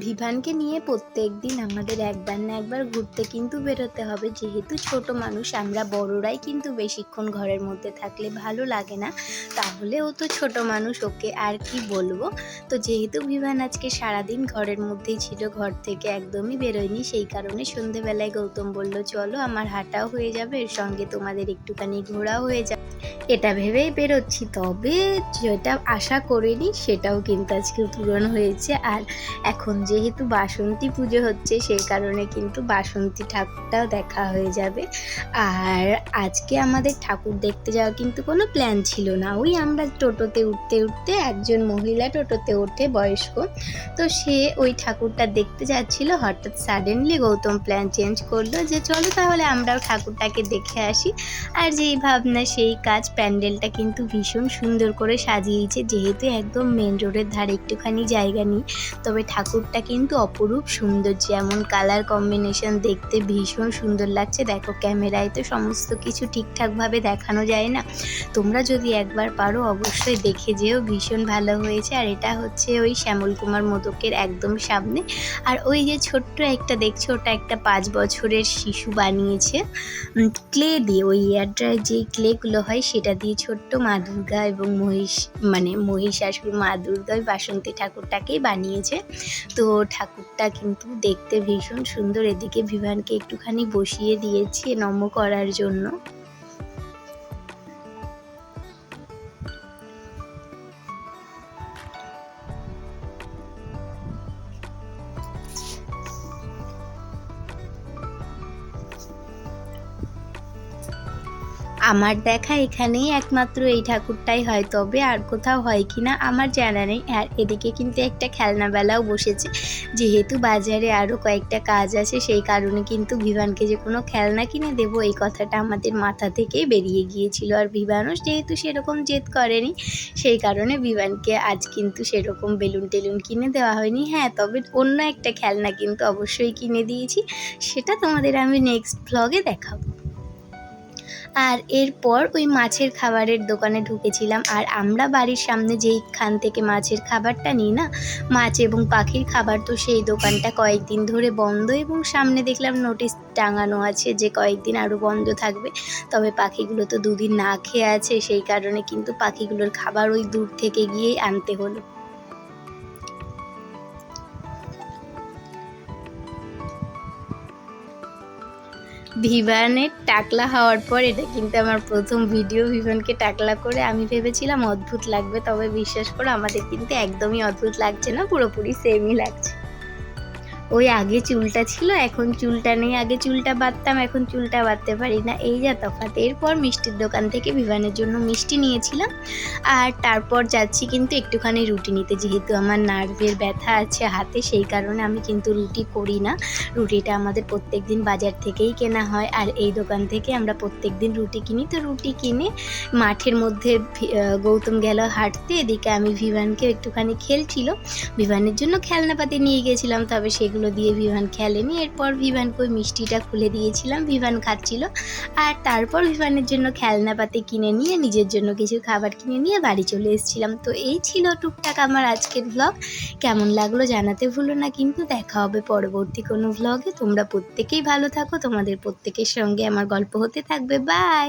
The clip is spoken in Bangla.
ভিভানকে নিয়ে প্রত্যেকদিন আমাদের একবার না একবার ঘুরতে কিন্তু বেরোতে হবে। যেহেতু ছোট মানুষ, আমরা বড়রাই কিন্তু বেশিক্ষণ ঘরের মধ্যে থাকলে ভালো লাগে না। তাহলে ও তো ছোট মানুষ, ওকে আর কি বলবো। তো যেহেতু ভিভান আজকে সারাদিন ঘরের মধ্যেই ছিল, ঘর থেকে একদমই বেরোয়নি, সেই কারণে সন্ধেবেলায় গৌতম বলল চলো আমার হাঁটাও হয়ে যাবে, এর সঙ্গে তোমাদের একটুখানি ঘোরাও হয়ে যাবে। এটা ভেবেই বেরোচ্ছি, তবে যেটা আশা করিনি সেটাও কিন্তু আজকে পূরণ হয়েছে। আর এখন যেহেতু বাসন্তী পুজো হচ্ছে, সেই কারণে কিন্তু বাসন্তী ঠাকুরটাও দেখা হয়ে যাবে। আর আজকে আমাদের ঠাকুর দেখতে যাওয়ার কিন্তু কোনো প্ল্যান ছিল না। ওই আমরা টোটোতে উঠতে উঠতে, একজন মহিলা টোটোতে ওঠে বয়স্ক, তো সে ওই ঠাকুরটা দেখতে যাচ্ছিল। হঠাৎ সাডেনলি গৌতম প্ল্যান চেঞ্জ করলো যে চলো তাহলে আমরাও ঠাকুরটাকে দেখে আসি। আর যেই ভাবনা সেই কাজ। প্যান্ডেলটা কিন্তু ভীষণ সুন্দর করে সাজিয়েছে, যেহেতু একদম মেন রোডের ধারে একটুখানি জায়গা নিয়ে। তবে ঠাকুরটা কিন্তু অপরূপ সুন্দর, যেমন কালার কম্বিনেশন দেখতে ভীষণ সুন্দর লাগছে। দেখো ক্যামেরায় তো সমস্ত কিছু ঠিকঠাকভাবে দেখানো যায় না, তোমরা যদি একবার পারো অবশ্যই দেখে যেও, ভীষণ ভালো হয়েছে। আর এটা হচ্ছে ওই শ্যামল কুমার মোদকের একদম সামনে। আর ওই যে ছোট্ট একটা দেখছো, ওটা একটা 5 বছরের শিশু বানিয়েছে ক্লে দিয়ে। ওই এয়ার ড্রাই যে ক্লেগুলো হয় সেটা দিয়ে ছোট্ট মা দুর্গা এবং মহিষাসুর মা দুর্গা ওই বাসন্তী ঠাকুরটাকেই বানিয়েছে। তো ঠাকুরটা কিন্তু দেখতে ভীষণ সুন্দর। এদিকে ভিভানকে একটুখানি বসিয়ে দিয়েছি নম করার জন্য। আমার দেখা এখানেই একমাত্র এই ঠাকুরটাই হয়, তবে আর কোথাও হয় কি না আমার জানা নেই। আর এদিকে কিন্তু একটা খেলনা বেলাও বসেছে, যেহেতু বাজারে আরও কয়েকটা কাজ আছে, সেই কারণে কিন্তু ভিভানকে যে কোনো খেলনা কিনে দেবো এই কথাটা আমাদের মাথা থেকেই বেরিয়ে গিয়েছিল। আর ভিভানও যেহেতু সেরকম জেদ করেনি, সেই কারণে ভিভানকে আজ কিন্তু সেরকম বেলুন টেলুন কিনে দেওয়া হয়নি। হ্যাঁ, তবে অন্য একটা খেলনা কিন্তু অবশ্যই কিনে দিয়েছি, সেটা তোমাদের আমি নেক্সট ভ্লগে দেখাবো। আর এরপর ওই মাছের খাবারের দোকানে ঢুকেছিলাম। আর আমরা বাড়ির সামনে যেইখান থেকে মাছের খাবারটা নিই না, মাছ এবং পাখির খাবার, তো সেই দোকানটা কয়েকদিন ধরে বন্ধ, এবং সামনে দেখলাম নোটিশ টাঙানো আছে যে কয়েকদিন আরও বন্ধ থাকবে। তবে পাখিগুলো তো দুদিন না খেয়ে আছে, সেই কারণে কিন্তু পাখিগুলোর খাবার ওই দূর থেকে গিয়েই আনতে হলো। ভিভানের টাকলা হওয়ার পর এটা কিন্তু আমার প্রথম ভিডিও। ভিভানকে টাকলা করে আমি ভেবেছিলাম অদ্ভুত লাগবে, তবে বিশ্বাস করো আমাদের কিন্তু একদমই অদ্ভুত লাগছে না, পুরোপুরি সেমই লাগছে। ওই আগে চুলটা ছিল, এখন চুলটা নেই। আগে চুলটা বাঁধতাম, এখন চুলটা বাঁধতে পারি না, এই যা তফাৎ। এরপর মিষ্টির দোকান থেকে ভিভানের জন্য মিষ্টি নিয়েছিলাম। আর তারপর যাচ্ছি কিন্তু একটুখানি রুটি নিতে, যেহেতু আমার নার্ভের ব্যথা আছে হাতে, সেই কারণে আমি কিন্তু রুটি করি না। রুটিটা আমাদের প্রত্যেক দিন বাজার থেকেই কেনা হয়, আর এই দোকান থেকে আমরা প্রত্যেক দিন রুটি কিনি। তো রুটি কিনে মাঠের মধ্যে গৌতম গেল হাঁটতে, এদিকে আমি ভিভানকে একটুখানি খেলছিল। ভিভানের জন্য খেলনাপাতি নিয়ে গেছিলাম, তবে সেগুলো দিয়ে ভিভান খেলেনি। এরপর ভিভানকে ওই মিষ্টিটা খুলে দিয়েছিলাম, ভিভান খাচ্ছিল। আর তারপর ভিভানের জন্য খেলনাপাতি কিনে নিয়ে, নিজের জন্য কিছু খাবার কিনে নিয়ে বাড়ি চলে এসেছিলাম। তো এই ছিল টুকটাক আমার আজকের ভ্লগ। কেমন লাগলো জানাতে ভুলো না কিন্তু। দেখা হবে পরবর্তী কোনো ভ্লগে। তোমরা প্রত্যেকেই ভালো থাকো, তোমাদের প্রত্যেকের সঙ্গে আমার গল্প হতে থাকবে। বাই।